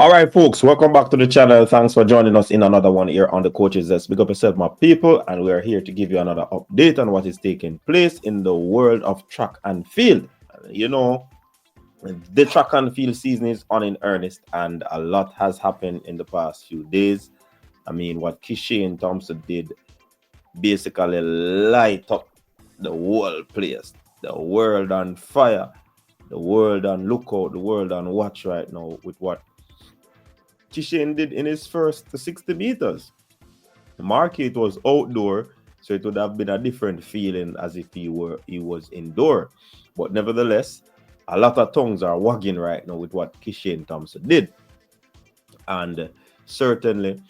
All right, folks, welcome back to the channel. Thanks for joining us in another one here on the Coaches Desk. Big up yourself, my people, and we are here to give you another update on what is taking place in the world of track and field. You know, the track and field season is on in earnest, and a lot has happened in the past few days. I mean, what Kishane Thompson did basically light up the whole place, the world on fire, the world on lookout, the world on watch right now with what Kishane did in his first 60 meters. The market was outdoor, so it would have been a different feeling as if he was indoor. But nevertheless, a lot of tongues are wagging right now with what Kishane Thompson did. And certainly,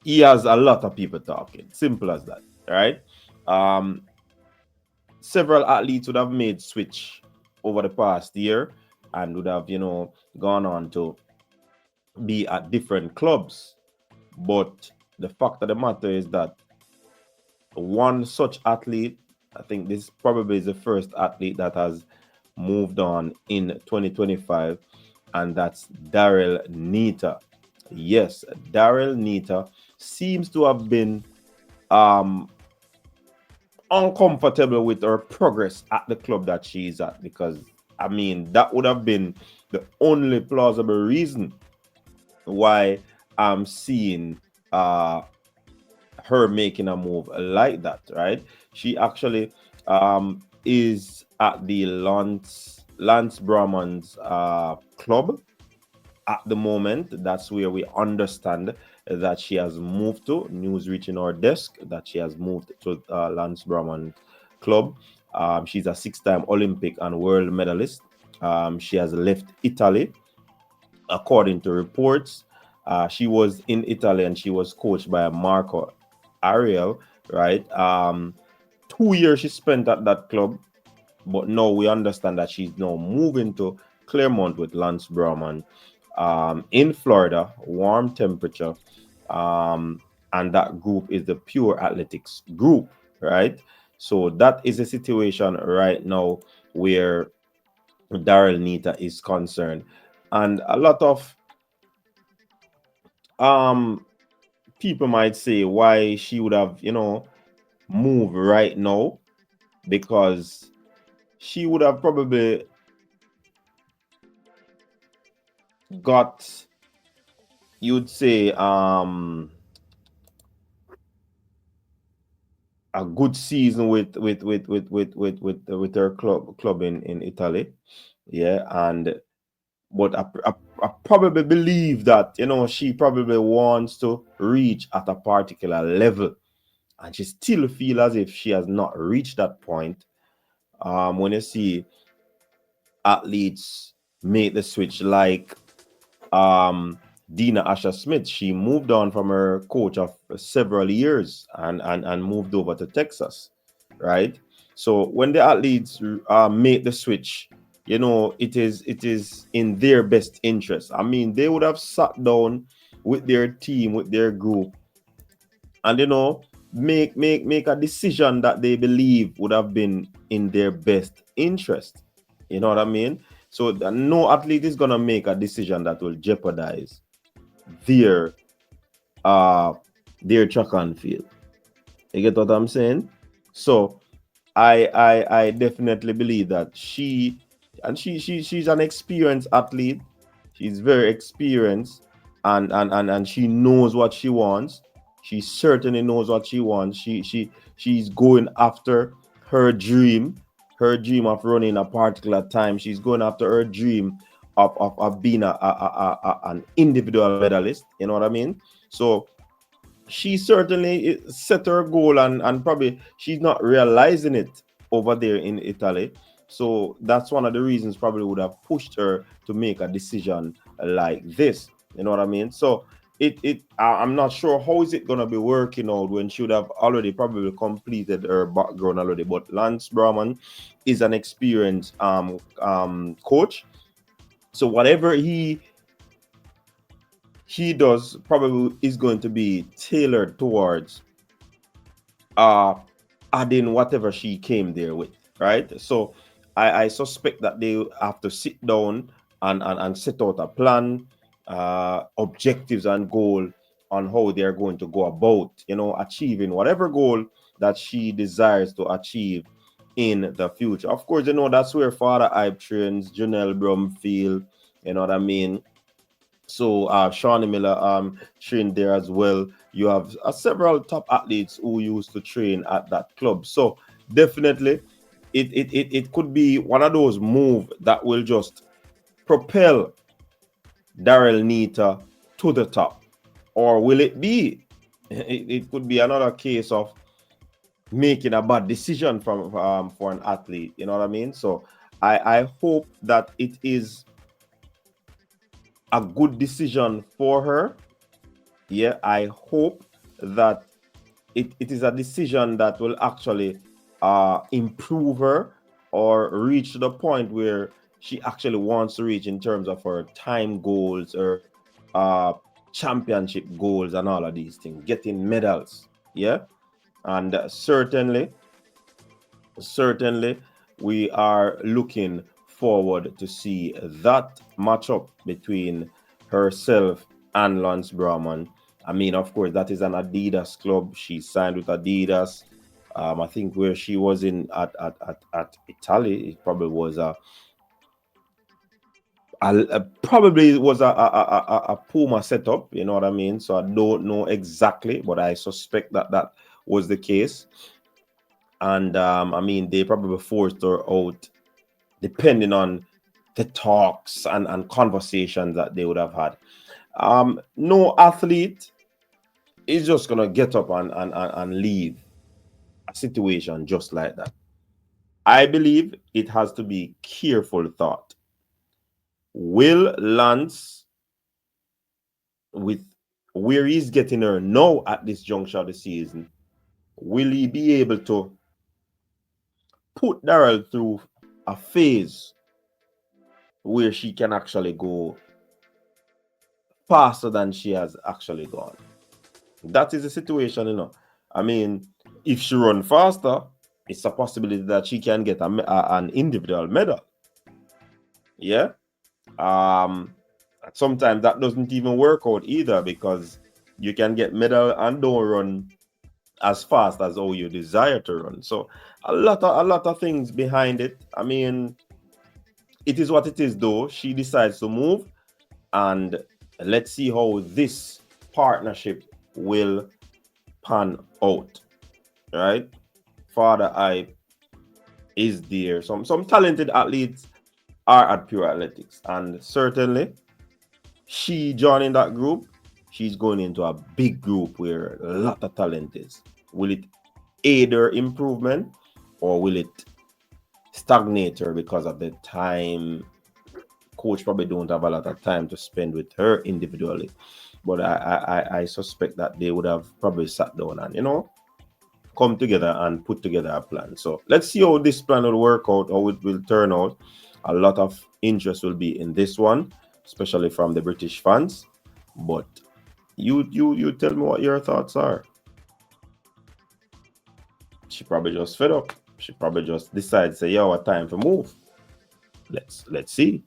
he has a lot of people talking. Simple as that, right? Several athletes would have made switch over the past year and would have, gone on to be at different clubs. But the fact of the matter is that one such athlete, I think this probably is the first athlete that has moved on in 2025, and that's Daryll Neita. Yes, Daryll Neita seems to have been uncomfortable with her progress at the club that she's at, because I mean that would have been the only plausible reason why I'm seeing her making a move like that, right? She actually is at the Lance Brahman's club at the moment. That's where we understand that she has moved to. News reaching our desk that she has moved to Lance Brahman club. She's a six-time Olympic and world medalist. She has left Italy, according to reports. She was in Italy and she was coached by Marco Ariel, right? 2 years she spent at that club, but now we understand that she's now moving to Claremont with Lance Brahman in Florida, warm temperature, and that group is the Pure Athletics group, right? So that is a situation right now where Daryll Neita is concerned, and a lot of people might say why she would have moved right now, because she would have probably got, you'd say, a good season with her club in Italy. Yeah, and but I probably believe that she probably wants to reach at a particular level, and she still feel as if she has not reached that point. When you see athletes make the switch like Dina Asher Smith, she moved on from her coach of several years and moved over to Texas, right? So when the athletes make the switch, it is in their best interest. I mean, they would have sat down with their team, with their group, and make a decision that they believe would have been in their best interest. You know what I mean? So no athlete is gonna make a decision that will jeopardize their track and field. You get what I'm saying? So I definitely believe that she's an experienced athlete. She's very experienced, and she knows what she wants. She certainly knows what she wants. She's going after her dream of running a particular time. She's going after her dream of being an individual medalist. You know what I mean? So she certainly set her goal, and probably she's not realizing it over there in Italy. So that's one of the reasons probably would have pushed her to make a decision like this. You know what I mean? So I'm not sure how is it gonna be working out when she would have already probably completed her background already. But Lance Brahman is an experienced coach. So whatever he does probably is going to be tailored towards adding whatever she came there with, right? So I suspect that they have to sit down and set out a plan, objectives and goal on how they're going to go about, achieving whatever goal that she desires to achieve in the future. Of course, that's where Father Hype trains, Janelle Brumfield, you know what I mean? So Shawnee Miller trained there as well. You have several top athletes who used to train at that club. So definitely it could be one of those moves that will just propel Daryll Neita to the top. Or will it be? It could be another case of making a bad decision for an athlete. You know what I mean? So I hope that it is a good decision for her. Yeah, I hope that it is a decision that will actually improve her or reach the point where she actually wants to reach in terms of her time goals or championship goals and all of these things, getting medals. Yeah, and certainly we are looking forward to see that matchup between herself and Lance Brahman. I mean, of course, that is an Adidas club. She signed with Adidas. I think where she was in at Italy, it probably was a Puma setup. You know what I mean? So I don't know exactly, but I suspect that was the case. And I mean, they probably forced her out depending on the talks and conversations that they would have had. No athlete is just gonna get up and leave a situation just like that. I believe it has to be careful thought. Will Lance, with where he's getting her now at this juncture of the season, will he be able to put Daryl through a phase where she can actually go faster than she has actually gone? That is the situation. I mean, if she run faster, it's a possibility that she can get an individual medal. Yeah. Sometimes that doesn't even work out either, because you can get medal and don't run as fast as how you desire to run. So a lot of things behind it. I mean, it is what it is, though. She decides to move, and let's see how this partnership will pan out. Right? Father Hype is there. Some talented athletes are at Pure Athletics, and certainly she joining that group, she's going into a big group where a lot of talent is. Will it aid her improvement, or will it stagnate her because of the time? Coach probably don't have a lot of time to spend with her individually, but I suspect that they would have probably sat down and come together and put together a plan. So let's see how this plan will work out, how it will turn out. A lot of interest will be in this one, especially from the British fans. But you tell me what your thoughts are. She probably just fed up. She probably just decided, say, yo, what time for move. Let's see.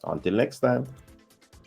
Until next time.